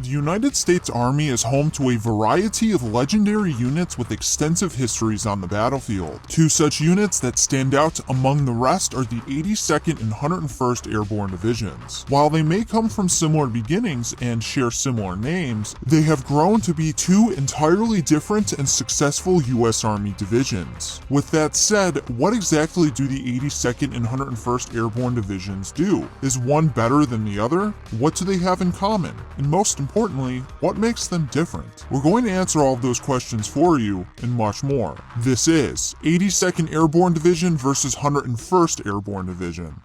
The United States Army is home to a variety of legendary units with extensive histories on the battlefield. Two such units that stand out among the rest are the 82nd and 101st Airborne Divisions. While they may come from similar beginnings and share similar names, they have grown to be two entirely different and successful U.S. Army divisions. With that said, what exactly do the 82nd and 101st Airborne Divisions do? Is one better than the other? What do they have in common? And most importantly, what makes them different? We're going to answer all of those questions for you and much more. This is 82nd Airborne Division versus 101st Airborne Division.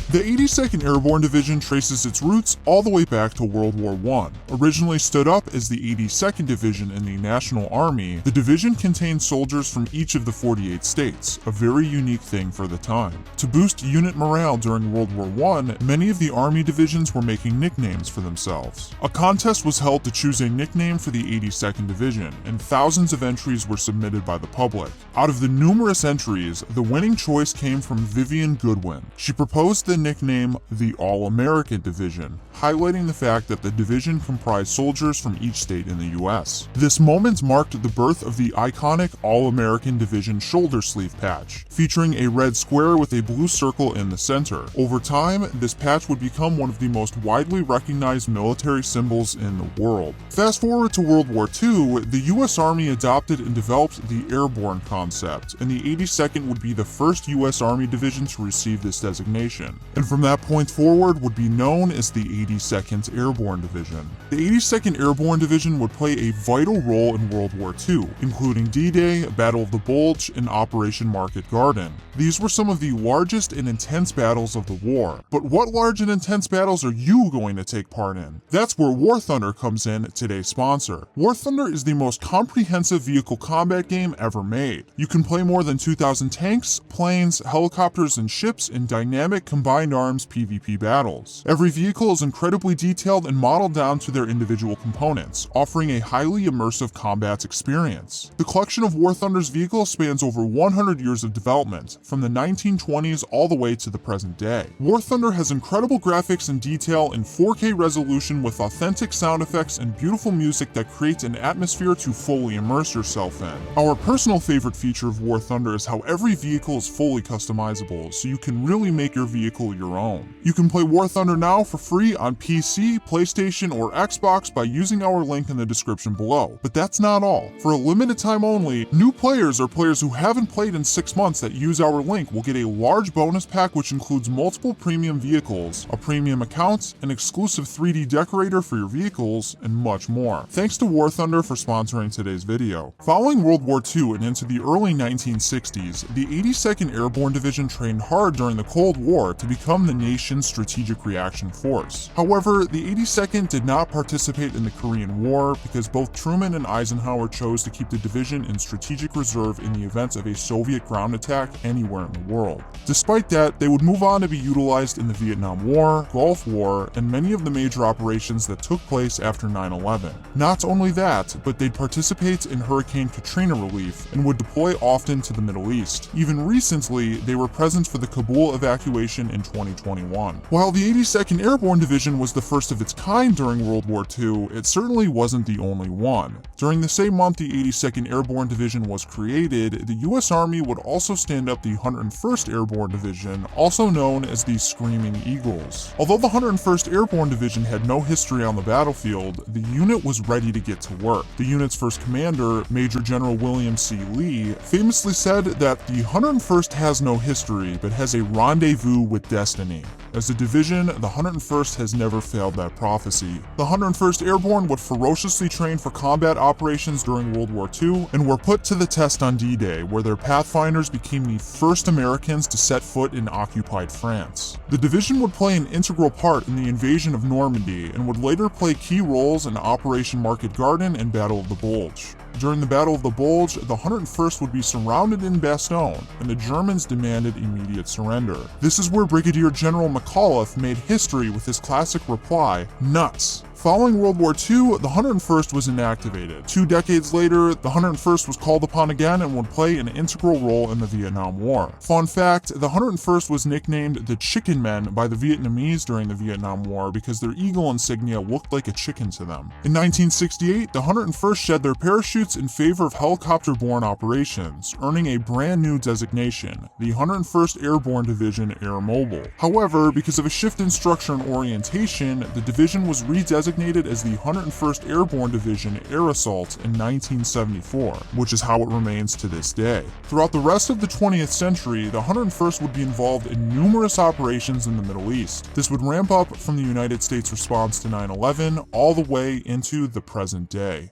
The 82nd Airborne Division traces its roots all the way back to World War I. Originally stood up as the 82nd Division in the National Army, the division contained soldiers from each of the 48 states, a very unique thing for the time. To boost unit morale during World War I, many of the Army divisions were making nicknames for themselves. A contest was held to choose a nickname for the 82nd Division, and thousands of entries were submitted by the public. Out of the numerous entries, the winning choice came from Vivian Goodwin. She proposed the nickname the All-American Division, highlighting the fact that the division comprised soldiers from each state in the US. This moment marked the birth of the iconic All-American Division shoulder sleeve patch, featuring a red square with a blue circle in the center. Over time, this patch would become one of the most widely recognized military symbols in the world. Fast forward to World War II, the US Army adopted and developed the airborne concept, and the 82nd would be the first US Army division to receive this designation, and from that point forward would be known as the 82nd Airborne Division. The 82nd Airborne Division would play a vital role in World War II, including D-Day, Battle of the Bulge, and Operation Market Garden. These were some of the largest and intense battles of the war. But what large and intense battles are you going to take part in? That's where War Thunder comes in, today's sponsor. War Thunder is the most comprehensive vehicle combat game ever made. You can play more than 2,000 tanks, planes, helicopters, and ships in dynamic combined arms PvP battles. Every vehicle is incredibly detailed and modeled down to their individual components, offering a highly immersive combat experience. The collection of War Thunder's vehicles spans over 100 years of development, from the 1920s all the way to the present day. War Thunder has incredible graphics and detail in 4K resolution with authentic sound effects and beautiful music that creates an atmosphere to fully immerse yourself in. Our personal favorite feature of War Thunder is how every vehicle is fully customizable, so you can really make your vehicle your own. You can play War Thunder now for free on PC, PlayStation, or Xbox by using our link in the description below. But that's not all. For a limited time only, new players or players who haven't played in 6 months that use our link will get a large bonus pack which includes multiple premium vehicles, a premium account, an exclusive 3D decorator for your vehicles, and much more. Thanks to War Thunder for sponsoring today's video. Following World War II and into the early 1960s, the 82nd Airborne Division trained hard during the Cold War to become the nation's strategic reaction force. However, the 82nd did not participate in the Korean War because both Truman and Eisenhower chose to keep the division in strategic reserve in the event of a Soviet ground attack anywhere in the world. Despite that, they would move on to be utilized in the Vietnam War, Gulf War, and many of the major operations that took place after 9/11. Not only that, but they'd participate in Hurricane Katrina relief and would deploy often to the Middle East. Even recently, they were present for the Kabul evacuation in 2021. While the 82nd Airborne Division was the first of its kind during World War II, it certainly wasn't the only one. During the same month the 82nd Airborne Division was created, the US Army would also stand up the 101st Airborne Division, also known as the Screaming Eagles. Although the 101st Airborne Division had no history on the battlefield, the unit was ready to get to work. The unit's first commander, Major General William C. Lee, famously said that the 101st has no history, but has a rendezvous with destiny. As a division, the 101st has never failed that prophecy. The 101st Airborne would ferociously train for combat operations during World War II and were put to the test on D-Day, where their Pathfinders became the first Americans to set foot in occupied France. The division would play an integral part in the invasion of Normandy and would later play key roles in Operation Market Garden and Battle of the Bulge. During the Battle of the Bulge, the 101st would be surrounded in Bastogne, and the Germans demanded immediate surrender. This is where Brigadier General McAuliffe made history with his classic reply, "Nuts." Following World War II, the 101st was inactivated. 2 decades later, the 101st was called upon again and would play an integral role in the Vietnam War. Fun fact, the 101st was nicknamed the Chicken Men by the Vietnamese during the Vietnam War because their eagle insignia looked like a chicken to them. In 1968, the 101st shed their parachutes in favor of helicopter-borne operations, earning a brand new designation, the 101st Airborne Division Air Mobile. However, because of a shift in structure and orientation, the division was redesignated as the 101st Airborne Division Air Assault in 1974, which is how it remains to this day. Throughout the rest of the 20th century, the 101st would be involved in numerous operations in the Middle East. This would ramp up from the United States response to 9/11 all the way into the present day.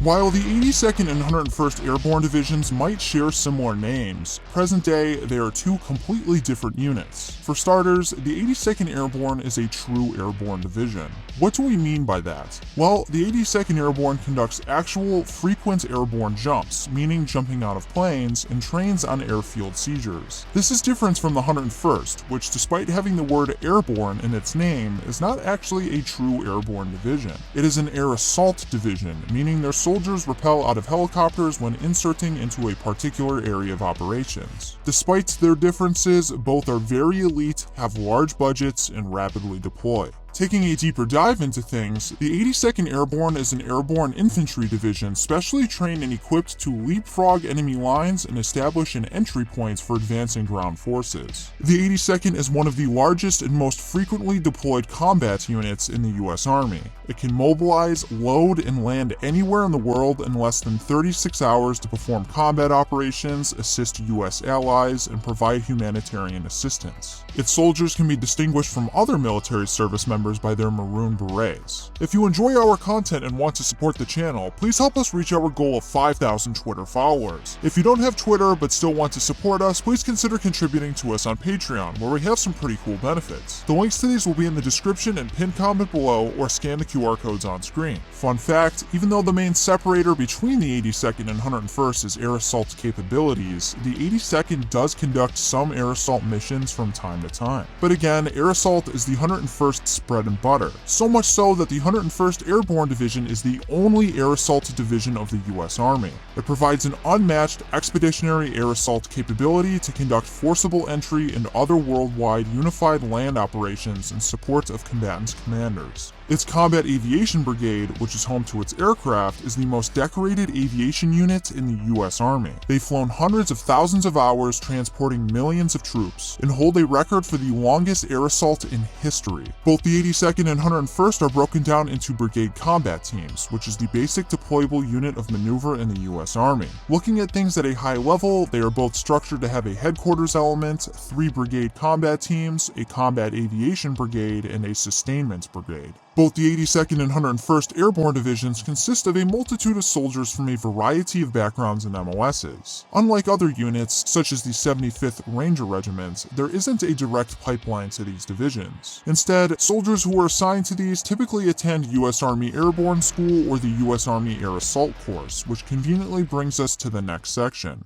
While the 82nd and 101st Airborne Divisions might share similar names, present day they are two completely different units. For starters, the 82nd Airborne is a true airborne division. What do we mean by that? Well, the 82nd Airborne conducts actual frequent airborne jumps, meaning jumping out of planes, and trains on airfield seizures. This is different from the 101st, which despite having the word airborne in its name, is not actually a true airborne division. It is an air assault division, meaning their soldiers rappel out of helicopters when inserting into a particular area of operations. Despite their differences, both are very elite, have large budgets, and rapidly deploy. Taking a deeper dive into things, the 82nd Airborne is an airborne infantry division specially trained and equipped to leapfrog enemy lines and establish an entry points for advancing ground forces. The 82nd is one of the largest and most frequently deployed combat units in the US Army. It can mobilize, load, and land anywhere in the world in less than 36 hours to perform combat operations, assist US allies, and provide humanitarian assistance. Its soldiers can be distinguished from other military service members by their maroon berets. If you enjoy our content and want to support the channel, please help us reach our goal of 5,000 Twitter followers. If you don't have Twitter but still want to support us, please consider contributing to us on Patreon, where we have some pretty cool benefits. The links to these will be in the description and pinned comment below, or scan the QR codes on screen. Fun fact, even though the main separator between the 82nd and 101st is air assault capabilities, the 82nd does conduct some air assault missions from time to time. But again, air assault is the 101st's bread and butter, so much so that the 101st Airborne Division is the only air assault division of the US Army. It provides an unmatched expeditionary air assault capability to conduct forcible entry and other worldwide unified land operations in support of combatants' commanders. Its Combat Aviation Brigade, which is home to its aircraft, is the most decorated aviation unit in the US Army. They've flown hundreds of thousands of hours transporting millions of troops, and hold a record for the longest air assault in history. Both the 82nd and 101st are broken down into brigade combat teams, which is the basic deployable unit of maneuver in the US Army. Looking at things at a high level, they are both structured to have a headquarters element, 3 brigade combat teams, a combat aviation brigade, and a sustainment brigade. Both the 82nd and 101st Airborne Divisions consist of a multitude of soldiers from a variety of backgrounds and MOSs. Unlike other units, such as the 75th Ranger Regiment, there isn't a direct pipeline to these divisions. Instead, soldiers who are assigned to these typically attend US Army Airborne School or the US Army Air Assault Course, which conveniently brings us to the next section.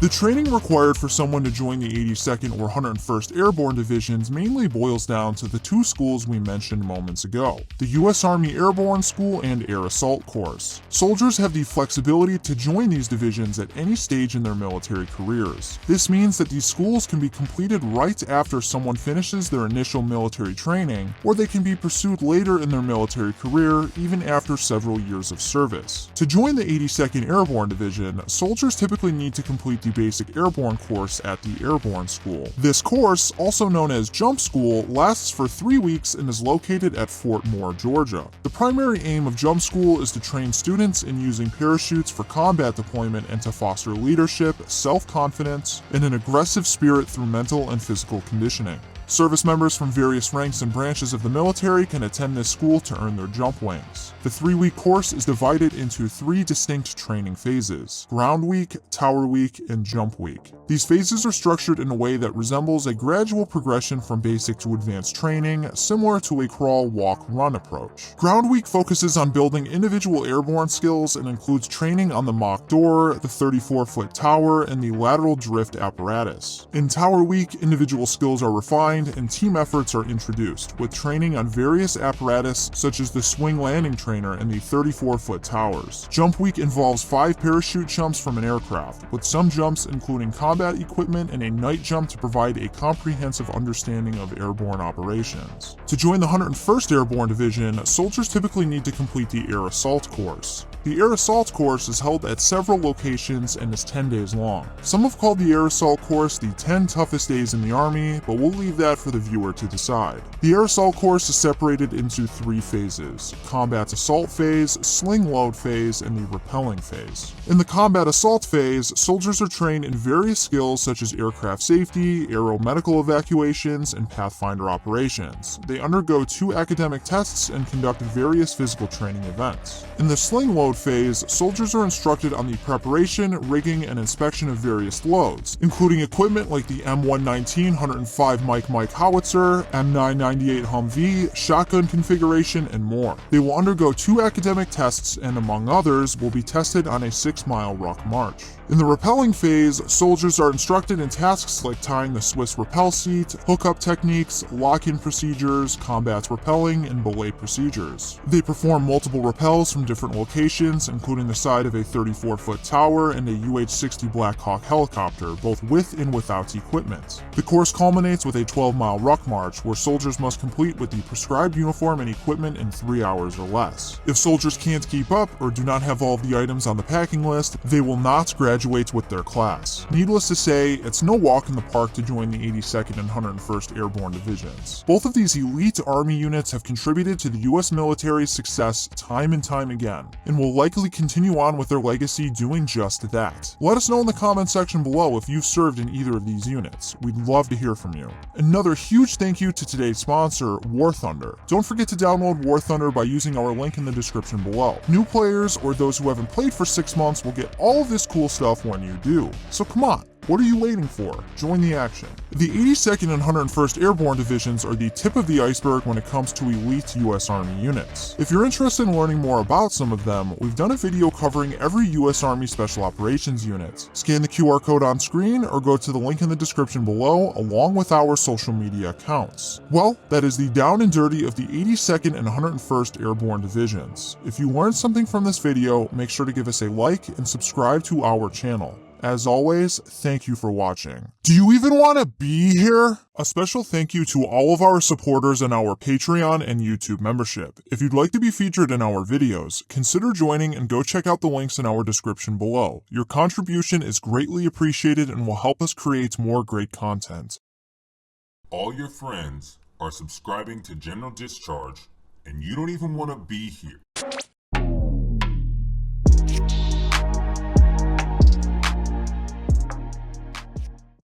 The training required for someone to join the 82nd or 101st Airborne Divisions mainly boils down to the 2 schools we mentioned moments ago, the US Army Airborne School and Air Assault Course. Soldiers have the flexibility to join these divisions at any stage in their military careers. This means that these schools can be completed right after someone finishes their initial military training, or they can be pursued later in their military career, even after several years of service. To join the 82nd Airborne Division, soldiers typically need to complete the basic airborne course at the Airborne School. This course, also known as Jump School, lasts for 3 weeks and is located at Fort Moore, Georgia. The primary aim of Jump School is to train students in using parachutes for combat deployment and to foster leadership, self-confidence, and an aggressive spirit through mental and physical conditioning. Service members from various ranks and branches of the military can attend this school to earn their jump wings. The 3-week course is divided into 3 distinct training phases: Ground Week, Tower Week, and Jump Week. These phases are structured in a way that resembles a gradual progression from basic to advanced training, similar to a crawl, walk, run approach. Ground Week focuses on building individual airborne skills and includes training on the mock door, the 34-foot tower, and the lateral drift apparatus. In Tower Week, individual skills are refined and team efforts are introduced, with training on various apparatus such as the swing landing trainer and the 34-foot towers. Jump Week involves 5 parachute jumps from an aircraft, with some jumps including combat equipment and a night jump to provide a comprehensive understanding of airborne operations. To join the 101st Airborne Division, soldiers typically need to complete the Air Assault course. The Air Assault course is held at several locations and is 10 days long. Some have called the Air Assault course the 10 toughest days in the Army, but we'll leave that for the viewer to decide. The Air Assault course is separated into 3 phases: Combat Assault phase, Sling Load phase, and the Repelling phase. In the Combat Assault phase, soldiers are trained in various skills such as aircraft safety, aeromedical evacuations, and Pathfinder operations. They undergo 2 academic tests and conduct various physical training events. In the Sling Load phase, soldiers are instructed on the preparation, rigging, and inspection of various loads, including equipment like the M119 105 Mike howitzer, M998 Humvee, shotgun configuration, and more. They will undergo 2 academic tests and, among others, will be tested on a 6-mile ruck march. In the Repelling phase, soldiers are instructed in tasks like tying the Swiss rappel seat, hookup techniques, lock-in procedures, combat rappelling, and belay procedures. They perform multiple rappels from different locations, including the side of a 34-foot tower and a UH-60 Black Hawk helicopter, both with and without equipment. The course culminates with a 12-mile ruck march, where soldiers must complete with the prescribed uniform and equipment in 3 hours or less. If soldiers can't keep up or do not have all of the items on the packing list, they will not graduate with their class. Needless to say, it's no walk in the park to join the 82nd and 101st Airborne Divisions. Both of these elite Army units have contributed to the US military's success time and time again, and will likely continue on with their legacy doing just that. Let us know in the comment section below if you've served in either of these units. We'd love to hear from you. Another huge thank you to today's sponsor, War Thunder. Don't forget to download War Thunder by using our link in the description below. New players or those who haven't played for 6 months will get all of this cool stuff when you do. So come on. What are you waiting for? Join the action. The 82nd and 101st Airborne Divisions are the tip of the iceberg when it comes to elite US Army units. If you're interested in learning more about some of them, we've done a video covering every US Army Special Operations unit. Scan the QR code on screen or go to the link in the description below, along with our social media accounts. Well, that is the down and dirty of the 82nd and 101st Airborne Divisions. If you learned something from this video, make sure to give us a like and subscribe to our channel. As always, thank you for watching. Do you even want to be here? A special thank you to all of our supporters in our Patreon and YouTube membership. If you'd like to be featured in our videos, consider joining and go check out the links in our description below. Your contribution is greatly appreciated and will help us create more great content. All your friends are subscribing to General Discharge, and you don't even want to be here.